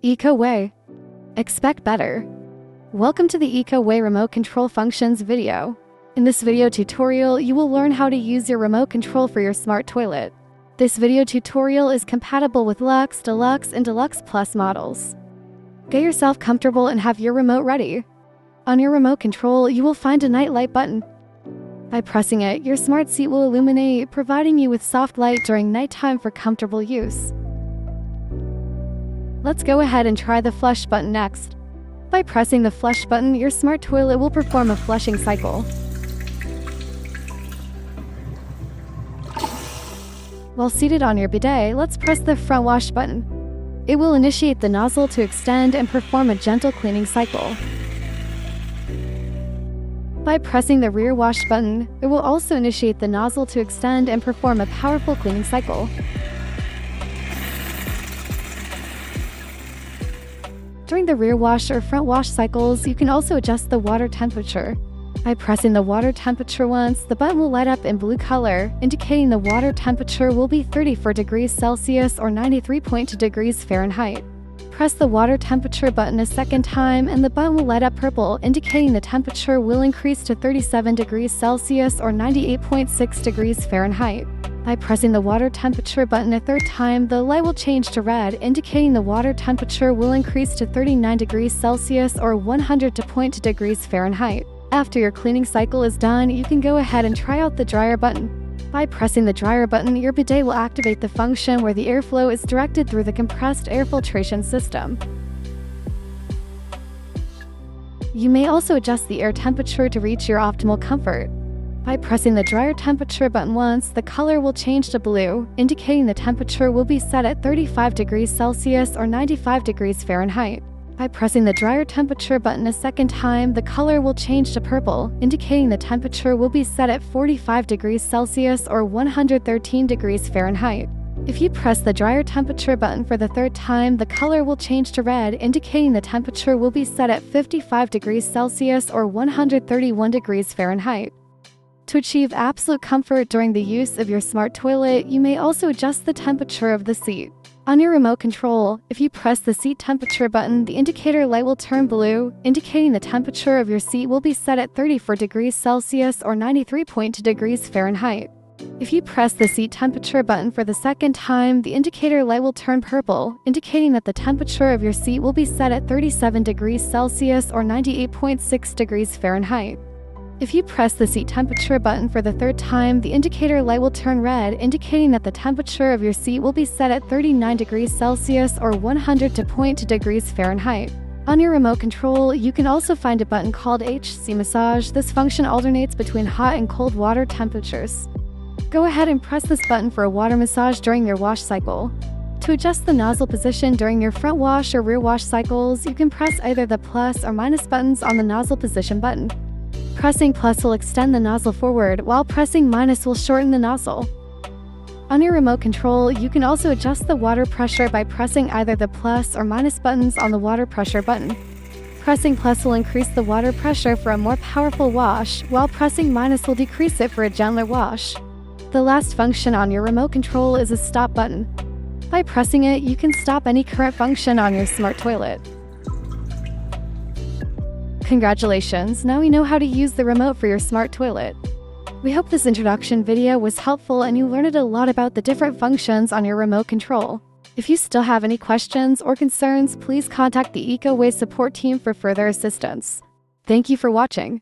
Ecoway. Expect better. Welcome to the Ecoway remote control functions video. In this video tutorial, you will learn how to use your remote control for your smart toilet. This video tutorial is compatible with Lux, Deluxe, and Deluxe Plus models. Get yourself comfortable and have your remote ready. On your remote control, you will find a night light button. By pressing it, your smart seat will illuminate, providing you with soft light during nighttime for comfortable use. Let's go ahead and try the flush button next. By pressing the flush button, your smart toilet will perform a flushing cycle. While seated on your bidet, let's press the front wash button. It will initiate the nozzle to extend and perform a gentle cleaning cycle. By pressing the rear wash button, it will also initiate the nozzle to extend and perform a powerful cleaning cycle. During the rear wash or front wash cycles, you can also adjust the water temperature. By pressing the water temperature once, the button will light up in blue color, indicating the water temperature will be 34 degrees Celsius or 93.2 degrees Fahrenheit. Press the water temperature button a second time and the button will light up purple, indicating the temperature will increase to 37 degrees Celsius or 98.6 degrees Fahrenheit. By pressing the water temperature button a third time, the light will change to red, indicating the water temperature will increase to 39 degrees Celsius or 100.2 degrees Fahrenheit. After your cleaning cycle is done, you can go ahead and try out the dryer button. By pressing the dryer button, your bidet will activate the function where the airflow is directed through the compressed air filtration system. You may also adjust the air temperature to reach your optimal comfort. By pressing the dryer temperature button once, the color will change to blue, indicating the temperature will be set at 35 degrees Celsius or 95 degrees Fahrenheit. By pressing the dryer temperature button a second time, the color will change to purple, indicating the temperature will be set at 45 degrees Celsius or 113 degrees Fahrenheit. If you press the dryer temperature button for the third time, the color will change to red, indicating the temperature will be set at 55 degrees Celsius or 131 degrees Fahrenheit. To achieve absolute comfort during the use of your smart toilet, you may also adjust the temperature of the seat. On your remote control, if you press the seat temperature button, the indicator light will turn blue, indicating the temperature of your seat will be set at 34 degrees Celsius or 93.2 degrees Fahrenheit. If you press the seat temperature button for the second time, the indicator light will turn purple, indicating that the temperature of your seat will be set at 37 degrees Celsius or 98.6 degrees Fahrenheit. If you press the seat temperature button for the third time, the indicator light will turn red, indicating that the temperature of your seat will be set at 39 degrees Celsius or 100.2 degrees Fahrenheit. On your remote control, you can also find a button called HC Massage. This function alternates between hot and cold water temperatures. Go ahead and press this button for a water massage during your wash cycle. To adjust the nozzle position during your front wash or rear wash cycles, you can press either the plus or minus buttons on the nozzle position button. Pressing plus will extend the nozzle forward, while pressing minus will shorten the nozzle. On your remote control, you can also adjust the water pressure by pressing either the plus or minus buttons on the water pressure button. Pressing plus will increase the water pressure for a more powerful wash, while pressing minus will decrease it for a gentler wash. The last function on your remote control is a stop button. By pressing it, you can stop any current function on your smart toilet. Congratulations, now we know how to use the remote for your smart toilet. We hope this introduction video was helpful and you learned a lot about the different functions on your remote control. If you still have any questions or concerns, please contact the Ecoway support team for further assistance. Thank you for watching.